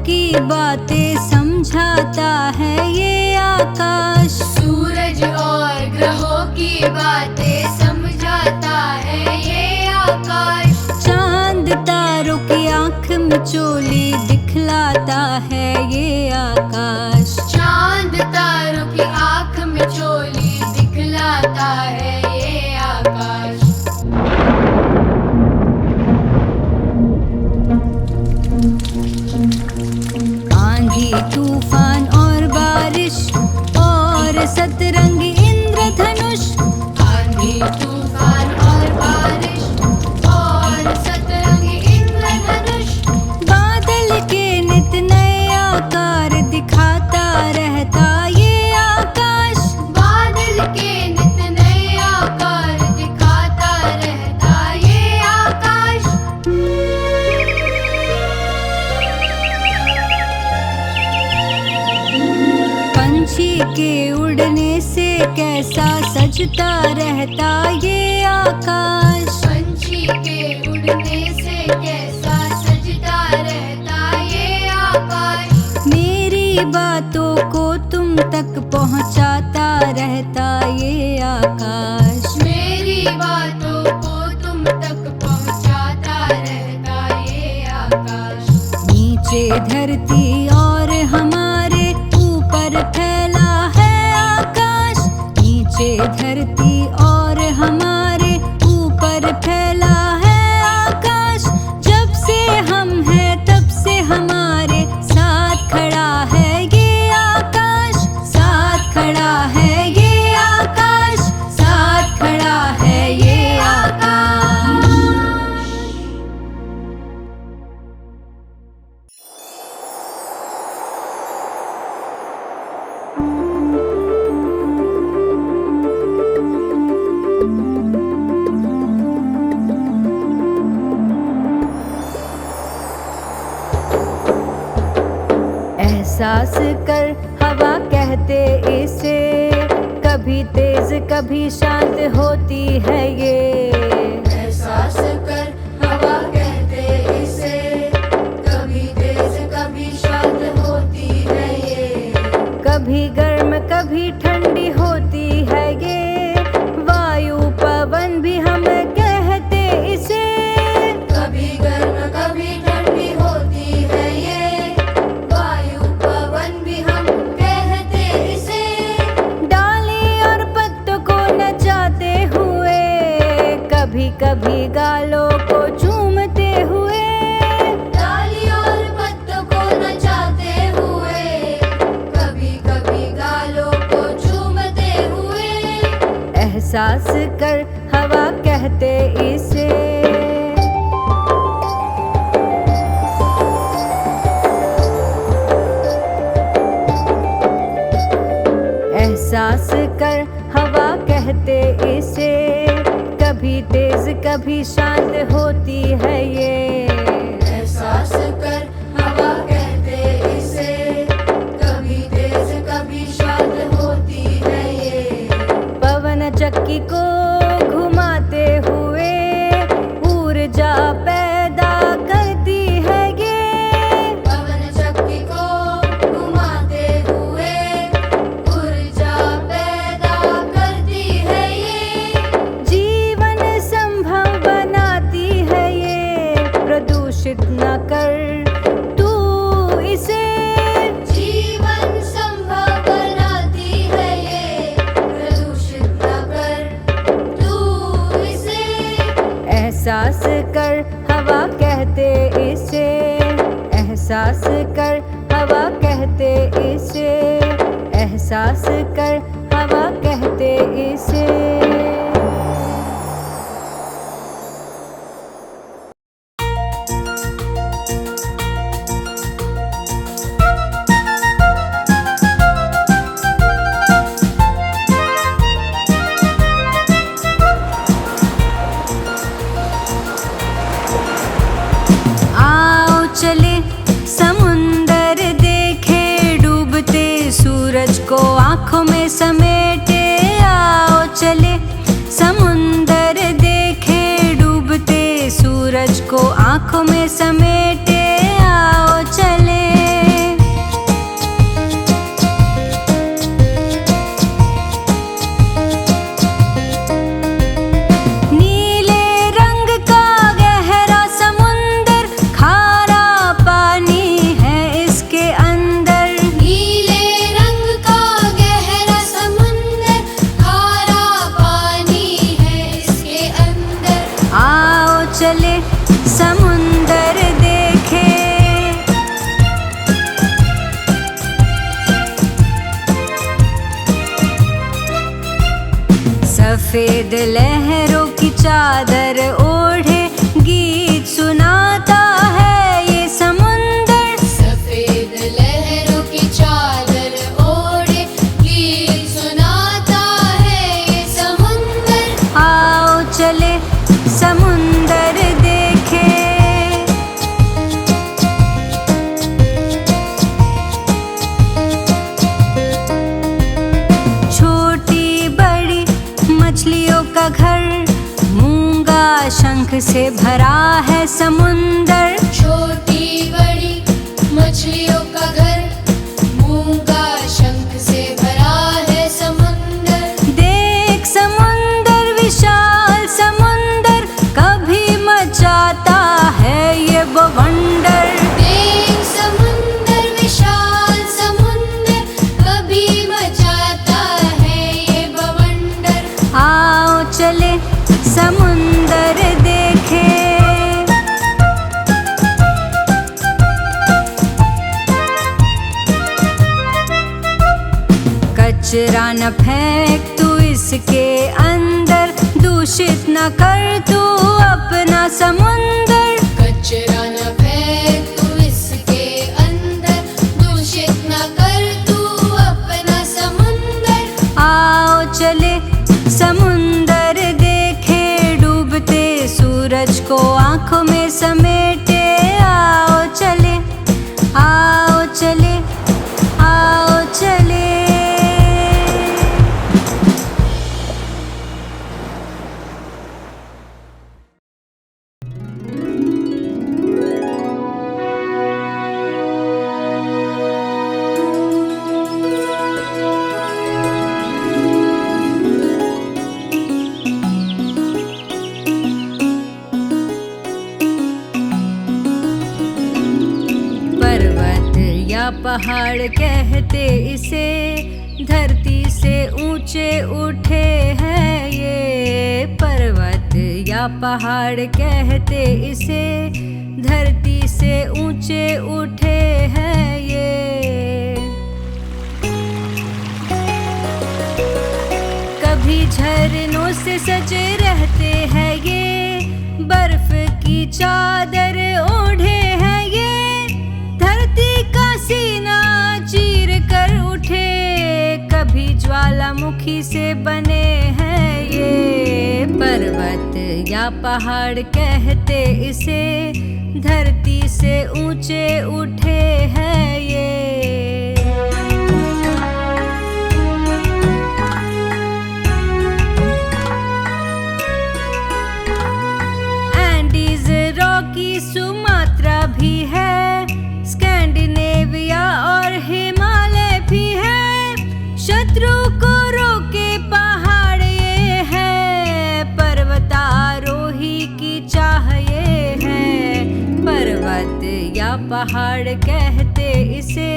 की बातें समझाता है ये आकाश। सूरज और ग्रहों की बातें समझाता है ये आकाश। चांद तारों की आँख में चोली दिखलाता है ये आकाश। चांद तारों की आँख में चोली दिखलाता है ये आकाश। आंधी तूफान और बारिश और सतरंगी इंद्रधनुष। आंधी तूफान और बारिश और सतरंगी इंद्रधनुष। बादल के नित नए आकार दिखाता रहता ये आकाश। बादल के नित नए आकार दिखाता रहता ये आकाश। पंछी के उड़ने से कैसा सजता रहता ये आकाश। पंछी के उड़ने से कैसा सजता रहता ये आकाश। मेरी बातों को तुम तक पहुंचाता रहता ये आकाश। मेरी बातों को तुम तक पहुंचाता रहता ये आकाश। नीचे धरती और हमारे ऊपर फैला है आकाश। नीचे धरती और हमारे ऊपर फैला है आकाश। जब से हम हैं तब से हमारे साथ खड़ा है ये आकाश। साथ खड़ा है ये आकाश। साथ खड़ा है ये आकाश। एहसास कर हवा कहते इसे, कभी तेज कभी शांत होती है ये। एहसास कर हवा कहते इसे, कभी तेज कभी शांत होती है ये। कभी गर्म कभी ठंडी होती है ये, वायु पवन भी हम कहते इसे। कभी गर्म कभी ठंडी होती है ये, वायु पवन भी हम कहते इसे। डाली और पत्तों को नचाते हुए, कभी कभी गालों को चूमते हुए। डाली और पत्तों को नचाते हुए, कभी कभी गालों को चूमते हुए। एहसास कर हवा कहते इसे। एहसास कर हवा कहते इसे, कभी तेज कभी शांत होती है ये। एहसास कर हवा कहते इसे, कभी तेज कभी शांत होती है ये। पवन चक्की को घुमाते हुए ऊर्जा पैदा करती है ये। पवन चक्की को घुमाते हुए ऊर्जा पैदा करती है ये। जीवन संभव बनाती है ये, प्रदूषित न कर तू इसे। जीवन संभव बनाती है ये, प्रदूषित न कर तू इसे। एहसास कर हवा कहते इसे। एहसास कर हवा कहते इसे। एहसास कर हवा कहते इसे। आओ चले समुंदर देखे डूबते सूरज को आँखों में समेटे। आओ चले समुंदर देखे डूबते सूरज को आँखों में समेटे। आओ चले। सफेद लहरों की चादर ओढ़े गीत सुनाता है ये समुंदर। सफेद लहरों की चादर ओढ़े गीत सुनाता है ये समुंदर। आओ चले समुंदर देखे, छोटी बड़ी मछलियों का घर, मूंगा शंख से भरा है समुंदर। छोटी बड़ी मछलियों का घर, मूंगा शंख से भरा है समुंदर। देख समुंदर विशाल समुंदर, कभी मचाता है ये बवंडर। देख समुंदर विशाल समुंदर, कभी मचाता है ये बवंडर। आओ चले समुंदर देखे, कचरा न फेंक तू इसके अंदर, दूषित न कर तू अपना समुंदर। कचरा न फेंक तू इसके अंदर, दूषित न कर तू अपना समुंदर। आओ चले समुंदर देखे, डूबते सूरज को आंखों में समेटे। आओ चले, आओ चले, आओ चले। पर्वत या पहाड़ कहते इसे, धरती से ऊंचे उठे हैं ये। पर्वत या पहाड़ कहते इसे, धरती से ऊंचे उठे हैं ये। कभी झरनों से सजे रहते हैं ये, बर्फ की चादर ओढ़े हैं ये। धरती का सीना चीर कर उठे, कभी ज्वालामुखी से बने हैं ये। पर्वत या पहाड़ कहते इसे, धरती से ऊंचे उठे हैं ये। एंडीज रॉकी सुमात्रा भी है, स्कैंडिनेविया और हिमालय भी है। शत्रु को रोके पहाड़ ये है, पर्वतारोही की चाह ये है। पर्वत या पहाड़ कहते इसे,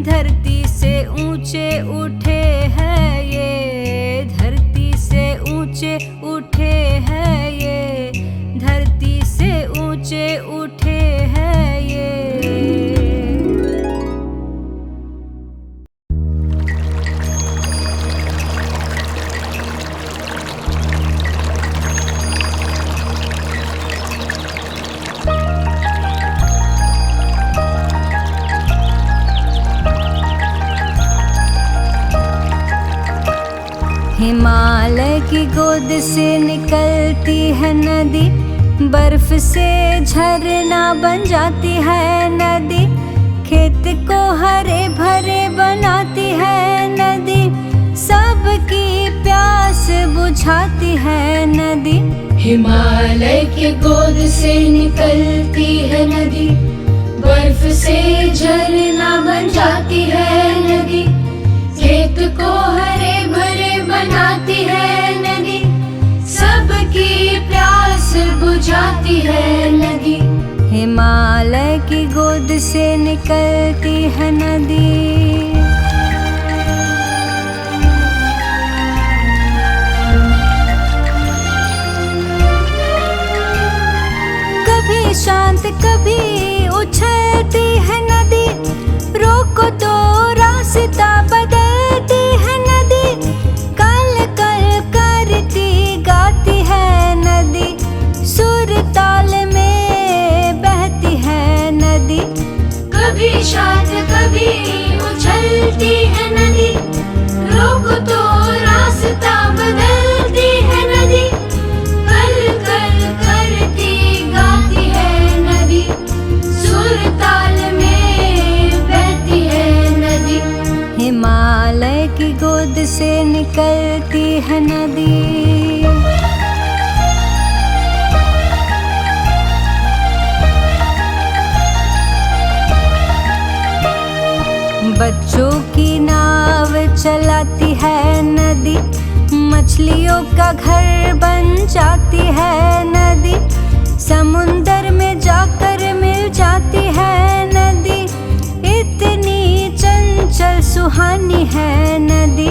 धरती से ऊंचे उठे हैं ये। धरती से ऊंचे उठे हैं ये, धरती से ऊंचे उठे हैं ये। हिमालय की गोद से निकलती है नदी, बर्फ से झरना बन जाती है नदी। खेत को हरे भरे बनाती है नदी, सबकी प्यास बुझाती है नदी। हिमालय की गोद से निकलती है नदी, बर्फ से झरना बन जाती है नदी। खेत को हरे भरे बनाती है नदी, सबकी प्यास बुझाती है नदी। हिमालय की गोद से निकलती है नदी। कभी शांत कभी उछलती है नदी, रोको तो रास्ता बदलती है नदी। कल कल करती का घर बन जाती है नदी, समुंदर में जाकर मिल जाती है नदी। इतनी चंचल सुहानी है नदी,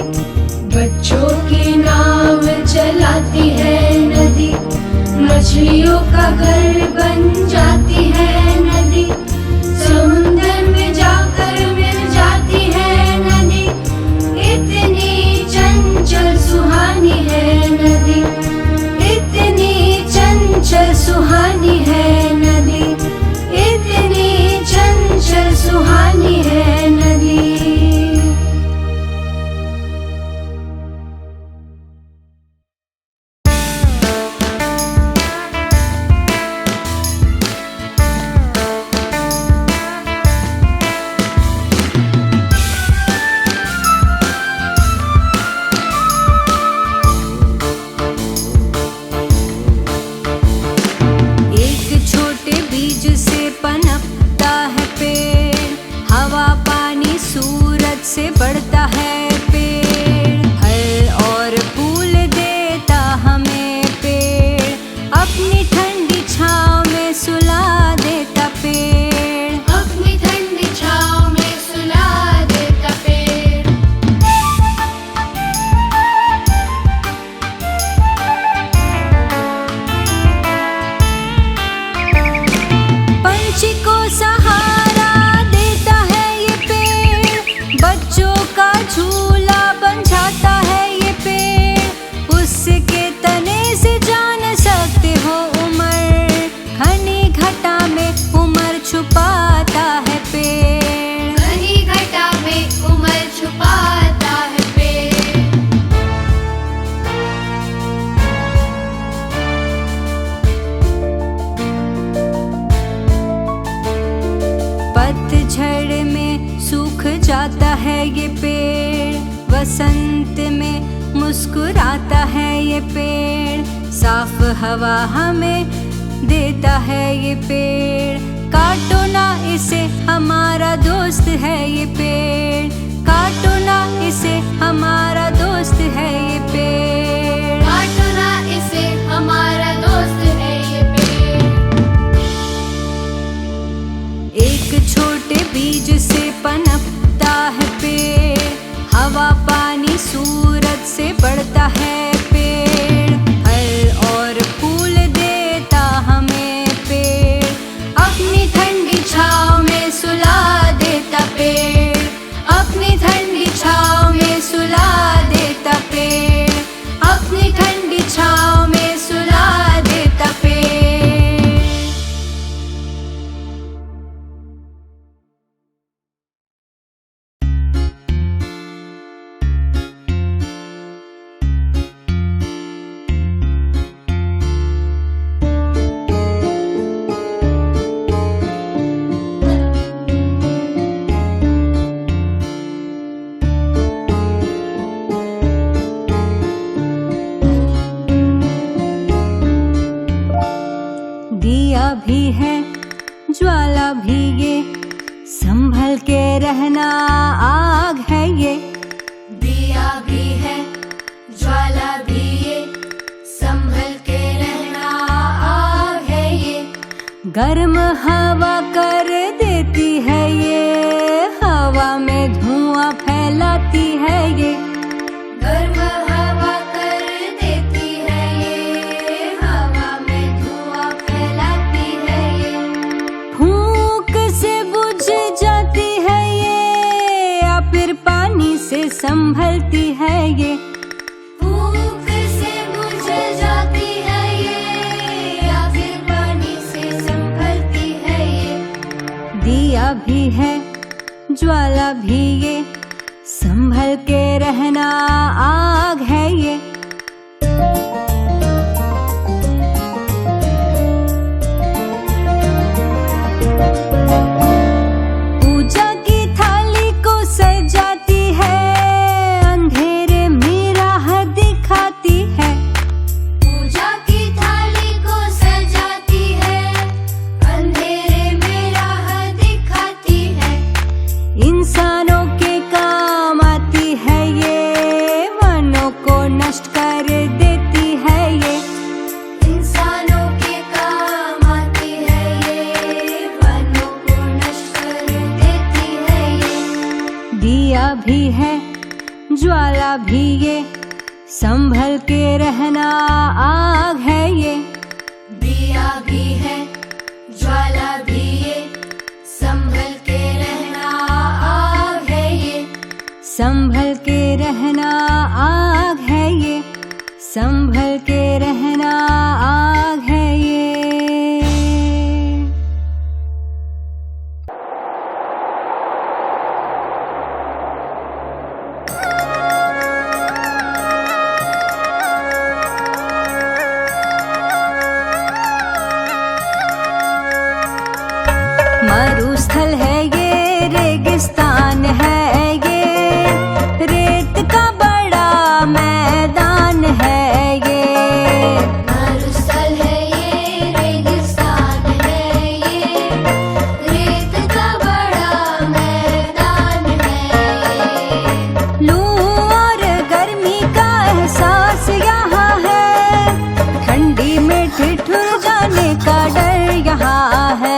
बच्चों की नाव चलाती है नदी, मछलियों का घर बन जाती है नदी, समुंदर में जाकर मिल जाती है नदी। इतनी चंचल सुहानी है नदी, इतनी चंचल सुहानी है नदी, इतनी चंचल सुहानी है नदी। से बढ़ता है पेड़, फल और फूल देता हमें पेड़, अपनी ठंडी छाँव में सुला देता पेड़, अपनी ठंडी छाँव में सुला देता पेड़। पंछी को सहारा देता है ये पेड़, बच्चों का झूला बन जाता है ये पेड़। उसके तने से जान सकते हो उमर, घनी घटा में उमर छुपाता है पेड़, घनी घटा में उमर छुपाता है पेड़। पतझड़ में सूख जाता है ये पेड़, वसंत में मुस्कुराता है ये पेड़, साफ हवा हमें देता है ये पेड़। काटो ना इसे हमारा दोस्त है ये पेड़, काटो ना इसे हमारा दोस्त है ये पेड़, काटो ना इसे हमारा दोस्त है ये पेड़। एक छोटे बीज से पनपता है पेड़, हवा पानी सूरज से बढ़ता है पेड़, फल और फूल देता हमें पेड़, अपनी ठंडी छाँव में सुला देता पेड़, अपनी ठंडी छाँव में सुला देता पेड़, अपनी ठंडी छाँव में सुला देता पेड़। दिया भी है ज्वाला भी ये, संभल के रहना आग है ये, दिया भी है ज्वाला भी ये, संभल के रहना आग है ये। गर्म हवा कर देती है ये, हवा में धुआं फैलाती है ये, गर्म हवा कर देती है ये, हवा में धुआं फैलाती है ये। फूंक से बुझ जाती है ये, या फिर पानी से संभलती है ये, फूंक से बुझ जाती है ये, या फिर पानी से संभलती है ये। दिया भी है ज्वाला भी ये, संभल के रहना आग है ये। पूजा की थाली को सजाती है, अंधेरे में राह दिखाती है, पूजा की थाली को सजाती है, अंधेरे में राह दिखाती है। इंसानों के काम आती है ये, वन भी ये, संभल के रहना आग है ये। दिया भी है ज्वाला भी ये, संभल के रहना आग है ये। संभल के रहना आग है ये, संभल के रहना आग है ये। मरुस्थल है ये, रेगिस्तान है ये, रेत का बड़ा मैदान है ये। मरुस्थल है ये, रेगिस्तान है ये, रेत का बड़ा मैदान है ये। लू और गर्मी का एहसास यहाँ है, ठंडी में ठिठुर जाने का डर यहाँ है।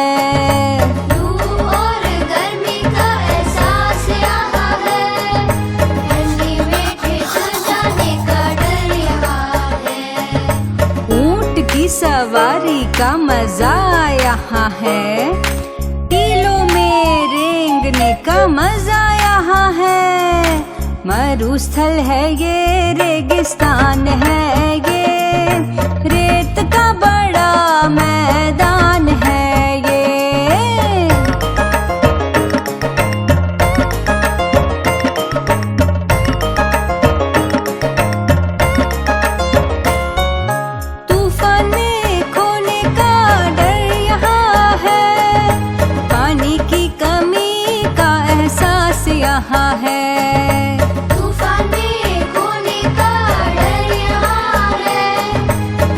सवारी का मजा यहाँ है, टीलों में रेंगने का मजा यहाँ है। मरुस्थल है ये, रेगिस्तान है ये, रेत का बड़ा मैदान है ये। यहाँ है तूफान में खोने का डर यहाँ है,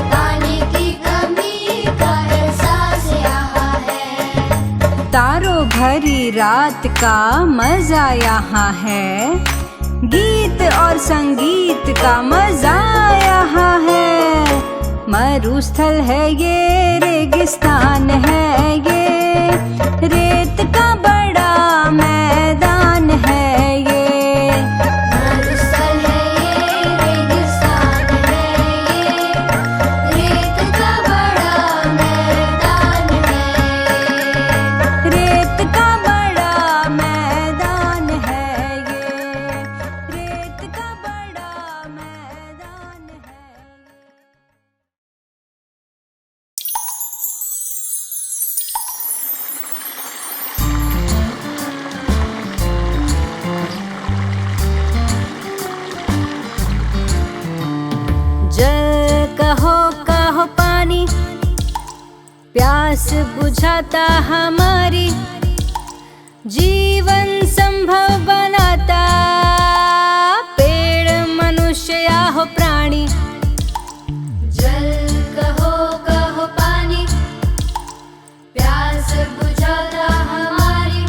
पानी की कमी का एहसास यहाँ है। तारों भरी रात का मजा यहाँ है, गीत और संगीत का मजा यहाँ है। मरुस्थल है ये, रेगिस्तान है ये, रेत का बड़ा मैदान है ये। मरुस्थल है ये, रेगिस्तान है ये, रेत का बड़ा मैदान है ये। रेत का बड़ा मैदान है ये, रेत का बड़ा मैदान है। जल कहो कहो पानी, प्यास बुझाता हमारी, जीवन संभव बनाता पेड़ मनुष्य या हो प्राणी। जल कहो कहो पानी, प्यास बुझाता हमारी,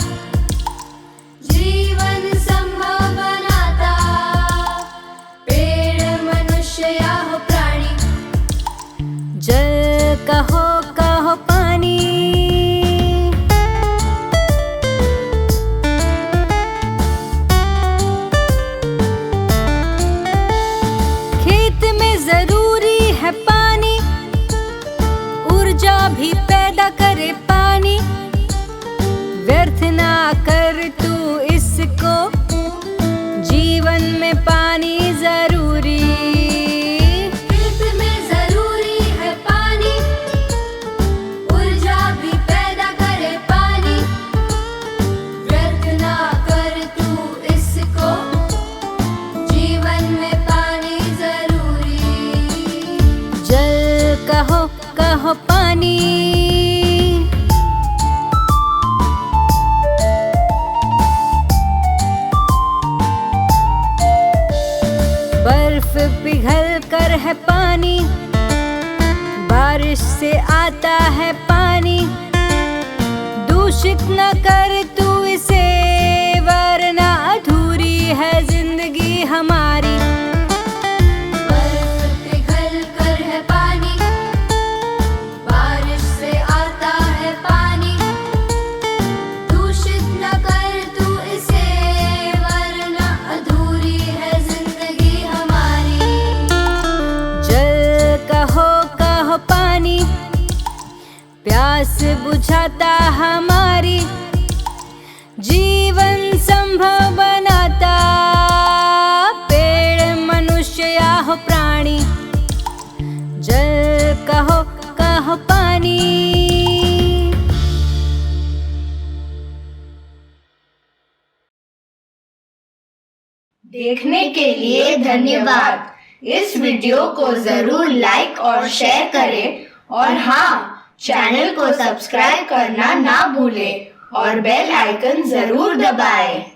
जीवन संभव बनाता पेड़ मनुष्य या हो प्राणी। जल कहो कहो पानी, खेत में जरूरी है पानी, ऊर्जा भी पैदा करे पानी। व्यर्थ ना कर तू इसको, जीवन में पानी जरूरी। खेत में जरूरी है पानी, ऊर्जा भी पैदा करे पानी। व्यर्थ ना कर तू इसको, जीवन में पानी जरूरी। जल कहो कहो पानी, बर्फ पिघल कर है पानी, बारिश से आता है पानी। दूषित न कर तू इसे, वरना अधूरी है जिंदगी हमारी। बर्फ पिघल कर है पानी, बारिश से आता है पानी। दूषित न कर तू इसे, वरना अधूरी है जिंदगी प्यास बुझाता हमारी, जीवन संभव बनाता। पेड़ मनुष्य या हो प्राणी, जल कहो कहो पानी। देखने के लिए धन्यवाद। इस वीडियो को जरूर लाइक और शेयर करें और हाँ, चैनल को सब्सक्राइब करना ना भूलें और बेल आइकन जरूर दबाएं।